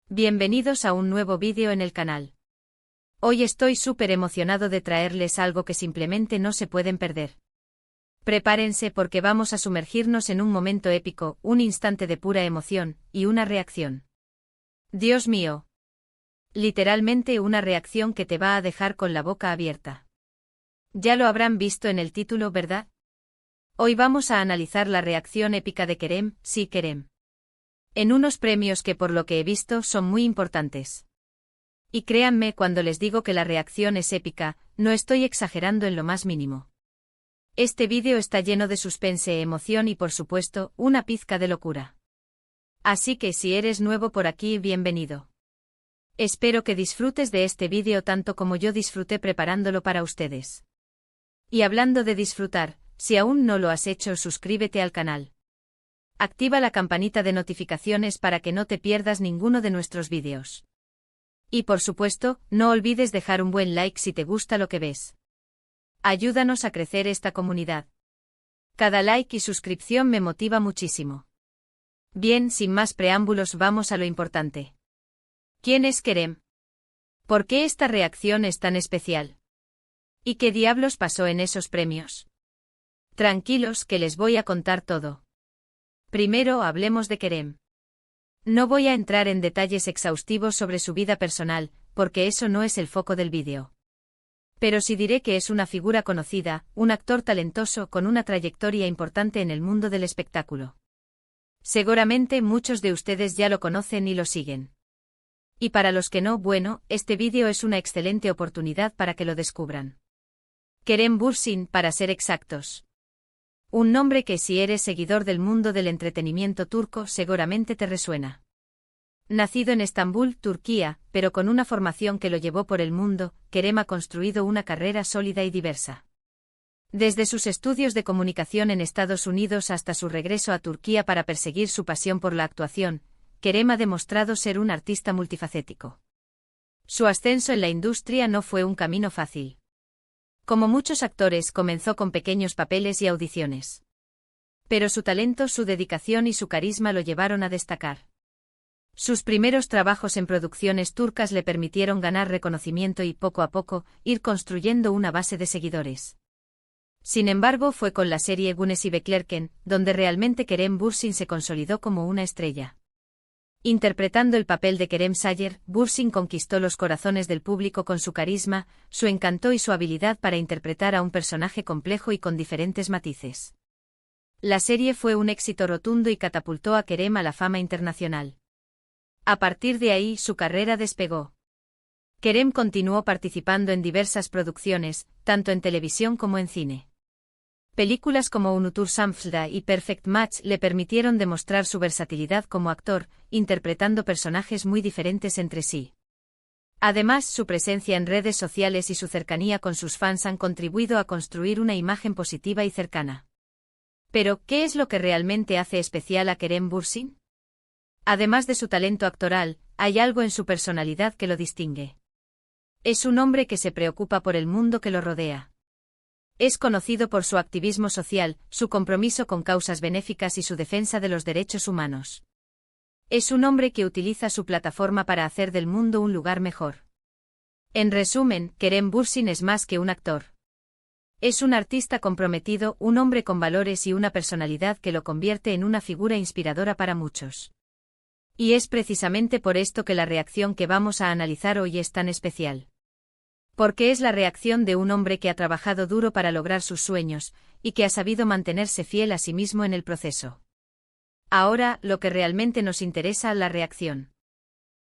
Bienvenidos a un nuevo vídeo en el canal. Hoy estoy súper emocionado de traerles algo que simplemente no se pueden perder. Prepárense porque vamos a sumergirnos en un momento épico, un instante de pura emoción, y una reacción. Dios mío. Literalmente una reacción que te va a dejar con la boca abierta. Ya lo habrán visto en el título, ¿verdad? Hoy vamos a analizar la reacción épica de Kerem, sí Kerem. En unos premios que por lo que he visto son muy importantes. Y créanme cuando les digo que la reacción es épica, no estoy exagerando en lo más mínimo. Este vídeo está lleno de suspense, emoción y por supuesto, una pizca de locura. Así que si eres nuevo por aquí, bienvenido. Espero que disfrutes de este vídeo tanto como yo disfruté preparándolo para ustedes. Y hablando de disfrutar, si aún no lo has hecho, suscríbete al canal. Activa la campanita de notificaciones para que no te pierdas ninguno de nuestros vídeos. Y por supuesto, no olvides dejar un buen like si te gusta lo que ves. Ayúdanos a crecer esta comunidad. Cada like y suscripción me motiva muchísimo. Bien, sin más preámbulos, vamos a lo importante. ¿Quién es Kerem? ¿Por qué esta reacción es tan especial? ¿Y qué diablos pasó en esos premios? Tranquilos que les voy a contar todo. Primero hablemos de Kerem. No voy a entrar en detalles exhaustivos sobre su vida personal, porque eso no es el foco del vídeo. Pero sí diré que es una figura conocida, un actor talentoso con una trayectoria importante en el mundo del espectáculo. Seguramente muchos de ustedes ya lo conocen y lo siguen. Y para los que no, bueno, este vídeo es una excelente oportunidad para que lo descubran. Kerem Bürsin, para ser exactos. Un nombre que si eres seguidor del mundo del entretenimiento turco seguramente te resuena. Nacido en Estambul, Turquía, pero con una formación que lo llevó por el mundo, Kerem ha construido una carrera sólida y diversa. Desde sus estudios de comunicación en Estados Unidos hasta su regreso a Turquía para perseguir su pasión por la actuación, Kerem ha demostrado ser un artista multifacético. Su ascenso en la industria no fue un camino fácil. Como muchos actores, comenzó con pequeños papeles y audiciones. Pero su talento, su dedicación y su carisma lo llevaron a destacar. Sus primeros trabajos en producciones turcas le permitieron ganar reconocimiento y, poco a poco, ir construyendo una base de seguidores. Sin embargo, fue con la serie Güneşi Beklerken, donde realmente Kerem Bürsin se consolidó como una estrella. Interpretando el papel de Kerem Sayer, Bürsin conquistó los corazones del público con su carisma, su encanto y su habilidad para interpretar a un personaje complejo y con diferentes matices. La serie fue un éxito rotundo y catapultó a Kerem a la fama internacional. A partir de ahí, su carrera despegó. Kerem continuó participando en diversas producciones, tanto en televisión como en cine. Películas como Unutur Samfda y Perfect Match le permitieron demostrar su versatilidad como actor, interpretando personajes muy diferentes entre sí. Además, su presencia en redes sociales y su cercanía con sus fans han contribuido a construir una imagen positiva y cercana. Pero, ¿qué es lo que realmente hace especial a Kerem Bürsin? Además de su talento actoral, hay algo en su personalidad que lo distingue. Es un hombre que se preocupa por el mundo que lo rodea. Es conocido por su activismo social, su compromiso con causas benéficas y su defensa de los derechos humanos. Es un hombre que utiliza su plataforma para hacer del mundo un lugar mejor. En resumen, Kerem Bürsin es más que un actor. Es un artista comprometido, un hombre con valores y una personalidad que lo convierte en una figura inspiradora para muchos. Y es precisamente por esto que la reacción que vamos a analizar hoy es tan especial. Porque es la reacción de un hombre que ha trabajado duro para lograr sus sueños, y que ha sabido mantenerse fiel a sí mismo en el proceso. Ahora, lo que realmente nos interesa, la reacción.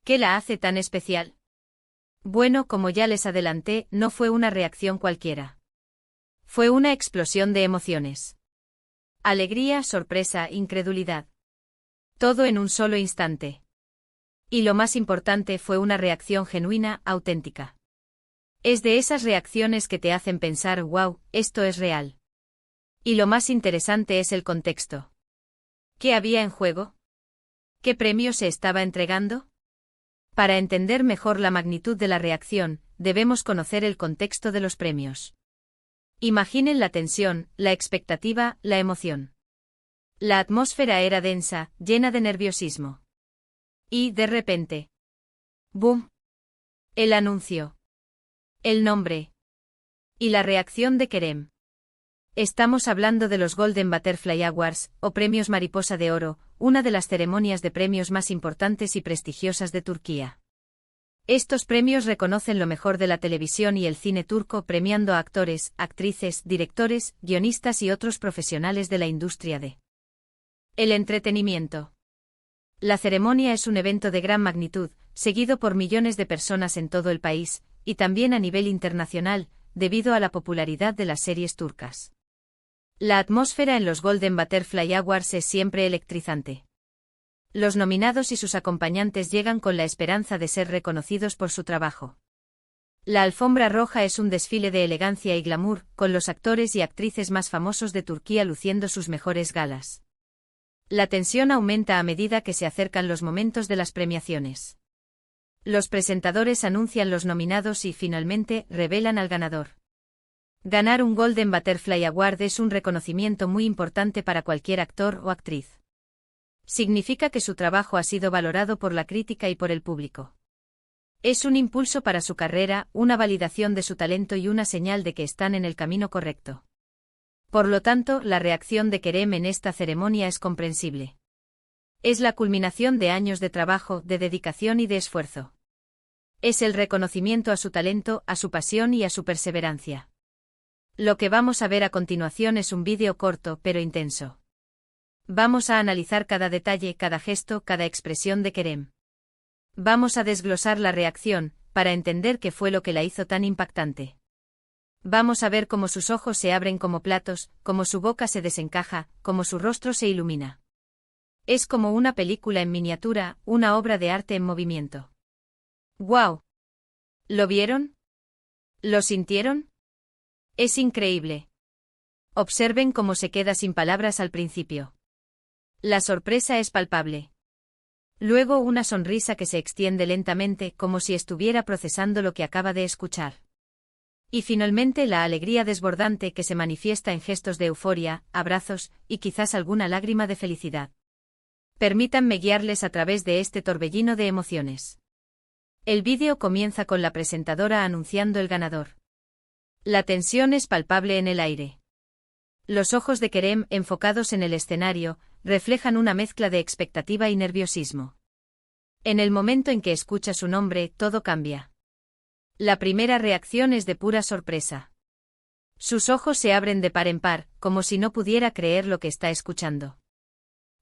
¿Qué la hace tan especial? Bueno, como ya les adelanté, no fue una reacción cualquiera. Fue una explosión de emociones. Alegría, sorpresa, incredulidad. Todo en un solo instante. Y lo más importante, fue una reacción genuina, auténtica. Es de esas reacciones que te hacen pensar, wow, esto es real. Y lo más interesante es el contexto. ¿Qué había en juego? ¿Qué premio se estaba entregando? Para entender mejor la magnitud de la reacción, debemos conocer el contexto de los premios. Imaginen la tensión, la expectativa, la emoción. La atmósfera era densa, llena de nerviosismo. Y, de repente, Boom. El anuncio. El nombre. Y la reacción de Kerem. Estamos hablando de los Golden Butterfly Awards, o Premios Mariposa de Oro, una de las ceremonias de premios más importantes y prestigiosas de Turquía. Estos premios reconocen lo mejor de la televisión y el cine turco, premiando a actores, actrices, directores, guionistas y otros profesionales de la industria de el entretenimiento. La ceremonia es un evento de gran magnitud, seguido por millones de personas en todo el país, y también a nivel internacional, debido a la popularidad de las series turcas. La atmósfera en los Golden Butterfly Awards es siempre electrizante. Los nominados y sus acompañantes llegan con la esperanza de ser reconocidos por su trabajo. La alfombra roja es un desfile de elegancia y glamour, con los actores y actrices más famosos de Turquía luciendo sus mejores galas. La tensión aumenta a medida que se acercan los momentos de las premiaciones. Los presentadores anuncian los nominados y, finalmente, revelan al ganador. Ganar un Golden Butterfly Award es un reconocimiento muy importante para cualquier actor o actriz. Significa que su trabajo ha sido valorado por la crítica y por el público. Es un impulso para su carrera, una validación de su talento y una señal de que están en el camino correcto. Por lo tanto, la reacción de Kerem en esta ceremonia es comprensible. Es la culminación de años de trabajo, de dedicación y de esfuerzo. Es el reconocimiento a su talento, a su pasión y a su perseverancia. Lo que vamos a ver a continuación es un vídeo corto pero intenso. Vamos a analizar cada detalle, cada gesto, cada expresión de Kerem. Vamos a desglosar la reacción, para entender qué fue lo que la hizo tan impactante. Vamos a ver cómo sus ojos se abren como platos, cómo su boca se desencaja, cómo su rostro se ilumina. Es como una película en miniatura, una obra de arte en movimiento. ¡Guau! ¿Lo vieron? ¿Lo sintieron? Es increíble. Observen cómo se queda sin palabras al principio. La sorpresa es palpable. Luego una sonrisa que se extiende lentamente, como si estuviera procesando lo que acaba de escuchar. Y finalmente la alegría desbordante que se manifiesta en gestos de euforia, abrazos, y quizás alguna lágrima de felicidad. Permítanme guiarles a través de este torbellino de emociones. El vídeo comienza con la presentadora anunciando el ganador. La tensión es palpable en el aire. Los ojos de Kerem, enfocados en el escenario, reflejan una mezcla de expectativa y nerviosismo. En el momento en que escucha su nombre, todo cambia. La primera reacción es de pura sorpresa. Sus ojos se abren de par en par, como si no pudiera creer lo que está escuchando.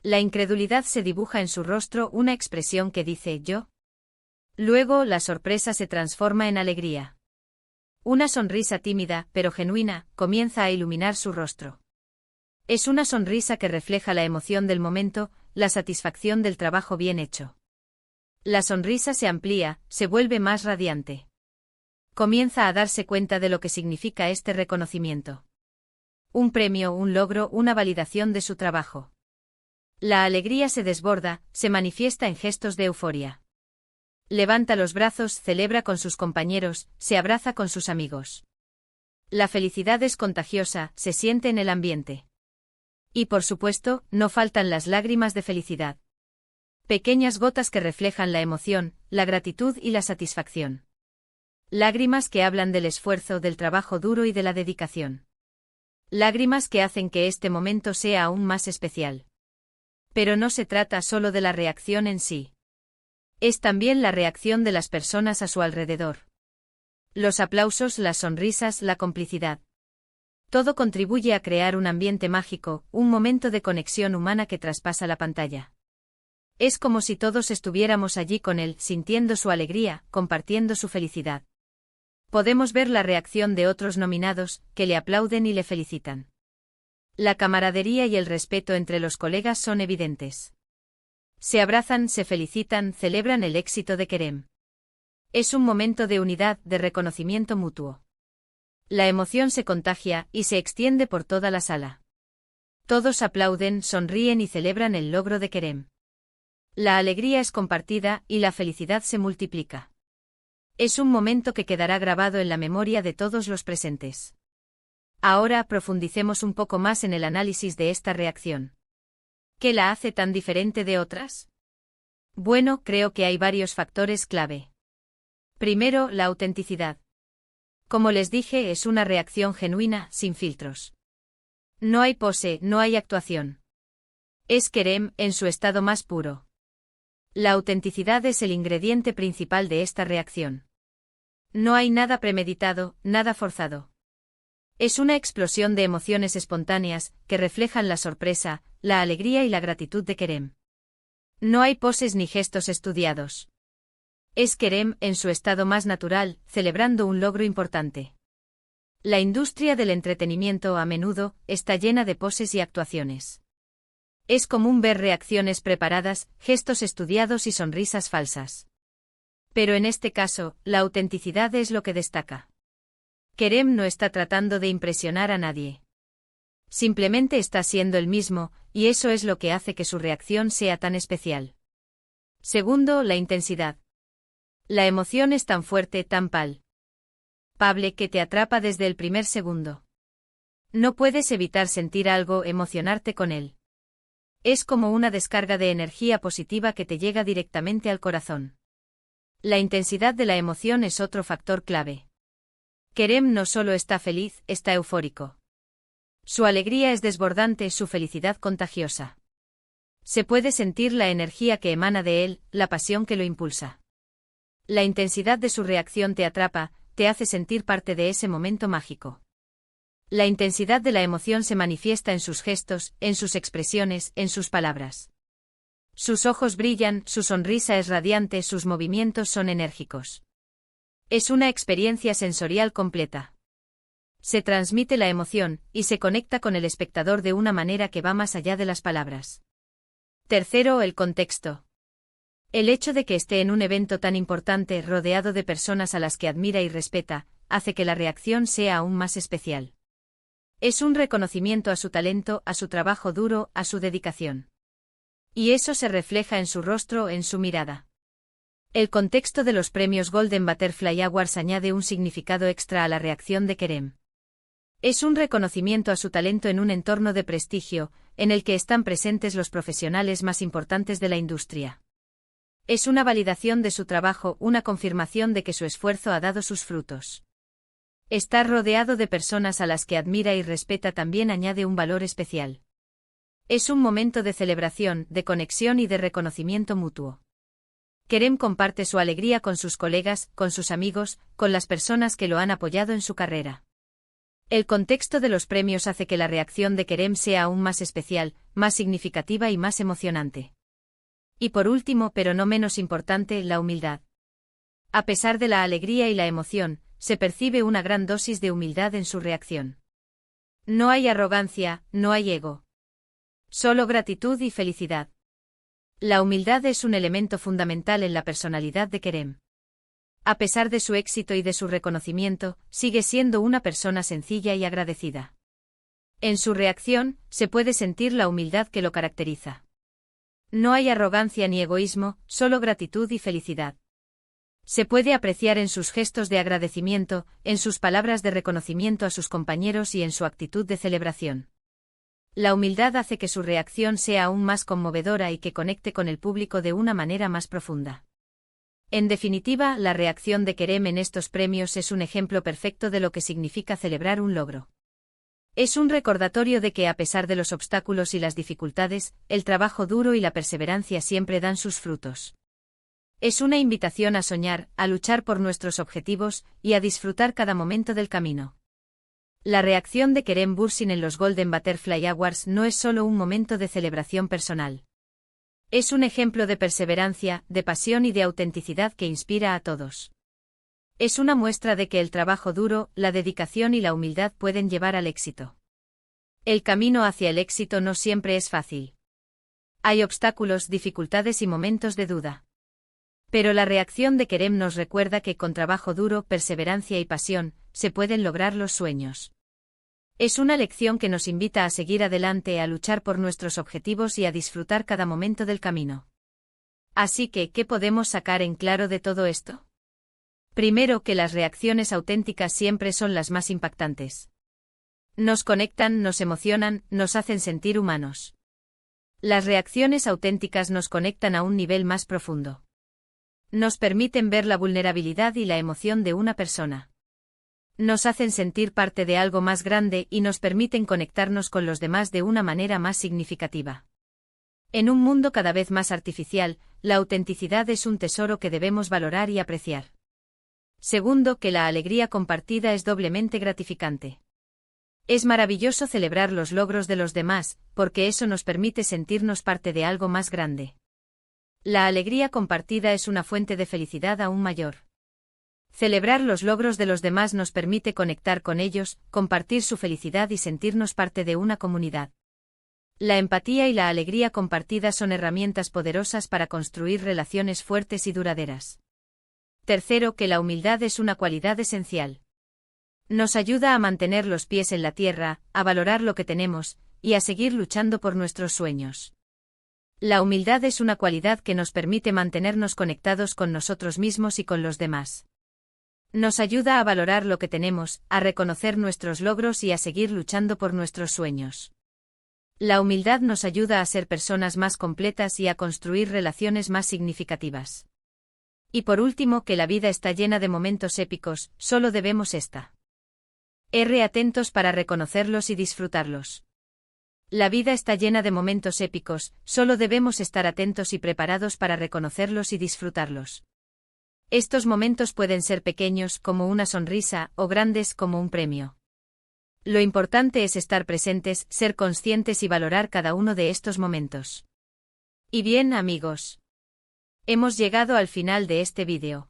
La incredulidad se dibuja en su rostro, una expresión que dice «¿yo?». Luego la sorpresa se transforma en alegría. Una sonrisa tímida, pero genuina, comienza a iluminar su rostro. Es una sonrisa que refleja la emoción del momento, la satisfacción del trabajo bien hecho. La sonrisa se amplía, se vuelve más radiante. Comienza a darse cuenta de lo que significa este reconocimiento. Un premio, un logro, una validación de su trabajo. La alegría se desborda, se manifiesta en gestos de euforia. Levanta los brazos, celebra con sus compañeros, se abraza con sus amigos. La felicidad es contagiosa, se siente en el ambiente. Y por supuesto, no faltan las lágrimas de felicidad. Pequeñas gotas que reflejan la emoción, la gratitud y la satisfacción. Lágrimas que hablan del esfuerzo, del trabajo duro y de la dedicación. Lágrimas que hacen que este momento sea aún más especial. Pero no se trata solo de la reacción en sí. Es también la reacción de las personas a su alrededor. Los aplausos, las sonrisas, la complicidad. Todo contribuye a crear un ambiente mágico, un momento de conexión humana que traspasa la pantalla. Es como si todos estuviéramos allí con él, sintiendo su alegría, compartiendo su felicidad. Podemos ver la reacción de otros nominados, que le aplauden y le felicitan. La camaradería y el respeto entre los colegas son evidentes. Se abrazan, se felicitan, celebran el éxito de Kerem. Es un momento de unidad, de reconocimiento mutuo. La emoción se contagia y se extiende por toda la sala. Todos aplauden, sonríen y celebran el logro de Kerem. La alegría es compartida y la felicidad se multiplica. Es un momento que quedará grabado en la memoria de todos los presentes. Ahora profundicemos un poco más en el análisis de esta reacción. ¿Qué la hace tan diferente de otras? Bueno, creo que hay varios factores clave. Primero, la autenticidad. Como les dije, es una reacción genuina, sin filtros. No hay pose, no hay actuación. Es Kerem, en su estado más puro. La autenticidad es el ingrediente principal de esta reacción. No hay nada premeditado, nada forzado. Es una explosión de emociones espontáneas, que reflejan la sorpresa, la alegría y la gratitud de Kerem. No hay poses ni gestos estudiados. Es Kerem, en su estado más natural, celebrando un logro importante. La industria del entretenimiento a menudo está llena de poses y actuaciones. Es común ver reacciones preparadas, gestos estudiados y sonrisas falsas. Pero en este caso, la autenticidad es lo que destaca. Kerem no está tratando de impresionar a nadie. Simplemente está siendo el mismo, y eso es lo que hace que su reacción sea tan especial. Segundo, la intensidad. La emoción es tan fuerte, tan palpable que te atrapa desde el primer segundo. No puedes evitar sentir algo, emocionarte con él. Es como una descarga de energía positiva que te llega directamente al corazón. La intensidad de la emoción es otro factor clave. Kerem no solo está feliz, está eufórico. Su alegría es desbordante, su felicidad contagiosa. Se puede sentir la energía que emana de él, la pasión que lo impulsa. La intensidad de su reacción te atrapa, te hace sentir parte de ese momento mágico. La intensidad de la emoción se manifiesta en sus gestos, en sus expresiones, en sus palabras. Sus ojos brillan, su sonrisa es radiante, sus movimientos son enérgicos. Es una experiencia sensorial completa. Se transmite la emoción, y se conecta con el espectador de una manera que va más allá de las palabras. Tercero, el contexto. El hecho de que esté en un evento tan importante, rodeado de personas a las que admira y respeta, hace que la reacción sea aún más especial. Es un reconocimiento a su talento, a su trabajo duro, a su dedicación. Y eso se refleja en su rostro, en su mirada. El contexto de los premios Golden Butterfly Awards añade un significado extra a la reacción de Kerem. Es un reconocimiento a su talento en un entorno de prestigio, en el que están presentes los profesionales más importantes de la industria. Es una validación de su trabajo, una confirmación de que su esfuerzo ha dado sus frutos. Estar rodeado de personas a las que admira y respeta también añade un valor especial. Es un momento de celebración, de conexión y de reconocimiento mutuo. Kerem comparte su alegría con sus colegas, con sus amigos, con las personas que lo han apoyado en su carrera. El contexto de los premios hace que la reacción de Kerem sea aún más especial, más significativa y más emocionante. Y por último, pero no menos importante, la humildad. A pesar de la alegría y la emoción, se percibe una gran dosis de humildad en su reacción. No hay arrogancia, no hay ego. Solo gratitud y felicidad. La humildad es un elemento fundamental en la personalidad de Kerem. A pesar de su éxito y de su reconocimiento, sigue siendo una persona sencilla y agradecida. En su reacción, se puede sentir la humildad que lo caracteriza. No hay arrogancia ni egoísmo, solo gratitud y felicidad. Se puede apreciar en sus gestos de agradecimiento, en sus palabras de reconocimiento a sus compañeros y en su actitud de celebración. La humildad hace que su reacción sea aún más conmovedora y que conecte con el público de una manera más profunda. En definitiva, la reacción de Kerem en estos premios es un ejemplo perfecto de lo que significa celebrar un logro. Es un recordatorio de que a pesar de los obstáculos y las dificultades, el trabajo duro y la perseverancia siempre dan sus frutos. Es una invitación a soñar, a luchar por nuestros objetivos y a disfrutar cada momento del camino. La reacción de Kerem Bürsin en los Golden Butterfly Awards no es solo un momento de celebración personal. Es un ejemplo de perseverancia, de pasión y de autenticidad que inspira a todos. Es una muestra de que el trabajo duro, la dedicación y la humildad pueden llevar al éxito. El camino hacia el éxito no siempre es fácil. Hay obstáculos, dificultades y momentos de duda. Pero la reacción de Kerem nos recuerda que con trabajo duro, perseverancia y pasión, se pueden lograr los sueños. Es una lección que nos invita a seguir adelante, a luchar por nuestros objetivos y a disfrutar cada momento del camino. Así que, ¿qué podemos sacar en claro de todo esto? Primero, que las reacciones auténticas siempre son las más impactantes. Nos conectan, nos emocionan, nos hacen sentir humanos. Las reacciones auténticas nos conectan a un nivel más profundo. Nos permiten ver la vulnerabilidad y la emoción de una persona. Nos hacen sentir parte de algo más grande y nos permiten conectarnos con los demás de una manera más significativa. En un mundo cada vez más artificial, la autenticidad es un tesoro que debemos valorar y apreciar. Segundo, que la alegría compartida es doblemente gratificante. Es maravilloso celebrar los logros de los demás, porque eso nos permite sentirnos parte de algo más grande. La alegría compartida es una fuente de felicidad aún mayor. Celebrar los logros de los demás nos permite conectar con ellos, compartir su felicidad y sentirnos parte de una comunidad. La empatía y la alegría compartida son herramientas poderosas para construir relaciones fuertes y duraderas. Tercero, que la humildad es una cualidad esencial. Nos ayuda a mantener los pies en la tierra, a valorar lo que tenemos, y a seguir luchando por nuestros sueños. La humildad es una cualidad que nos permite mantenernos conectados con nosotros mismos y con los demás. Nos ayuda a valorar lo que tenemos, a reconocer nuestros logros y a seguir luchando por nuestros sueños. La humildad nos ayuda a ser personas más completas y a construir relaciones más significativas. Y por último, que la vida está llena de momentos épicos, solo debemos estar atentos para reconocerlos y disfrutarlos. La vida está llena de momentos épicos, solo debemos estar atentos y preparados para reconocerlos y disfrutarlos. Estos momentos pueden ser pequeños, como una sonrisa, o grandes, como un premio. Lo importante es estar presentes, ser conscientes y valorar cada uno de estos momentos. Y bien, amigos, hemos llegado al final de este vídeo.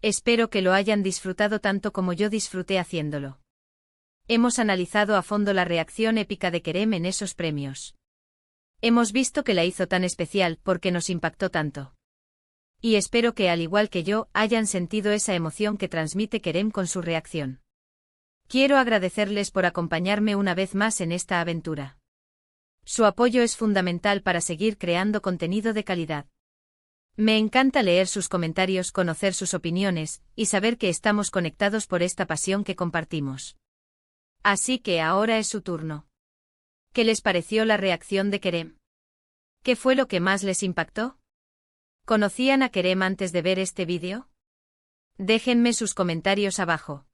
Espero que lo hayan disfrutado tanto como yo disfruté haciéndolo. Hemos analizado a fondo la reacción épica de Kerem en esos premios. Hemos visto que la hizo tan especial porque nos impactó tanto. Y espero que, al igual que yo, hayan sentido esa emoción que transmite Kerem con su reacción. Quiero agradecerles por acompañarme una vez más en esta aventura. Su apoyo es fundamental para seguir creando contenido de calidad. Me encanta leer sus comentarios, conocer sus opiniones, y saber que estamos conectados por esta pasión que compartimos. Así que ahora es su turno. ¿Qué les pareció la reacción de Kerem? ¿Qué fue lo que más les impactó? ¿Conocían a Kerem antes de ver este vídeo? Déjenme sus comentarios abajo.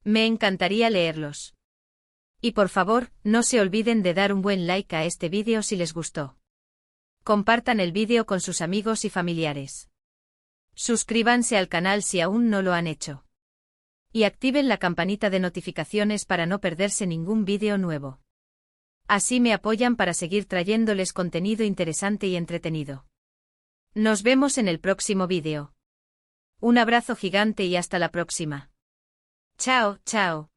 Me encantaría leerlos. Y por favor, no se olviden de dar un buen like a este vídeo si les gustó. Compartan el vídeo con sus amigos y familiares. Suscríbanse al canal si aún no lo han hecho. Y activen la campanita de notificaciones para no perderse ningún vídeo nuevo. Así me apoyan para seguir trayéndoles contenido interesante y entretenido. Nos vemos en el próximo vídeo. Un abrazo gigante y hasta la próxima. Chao, chao.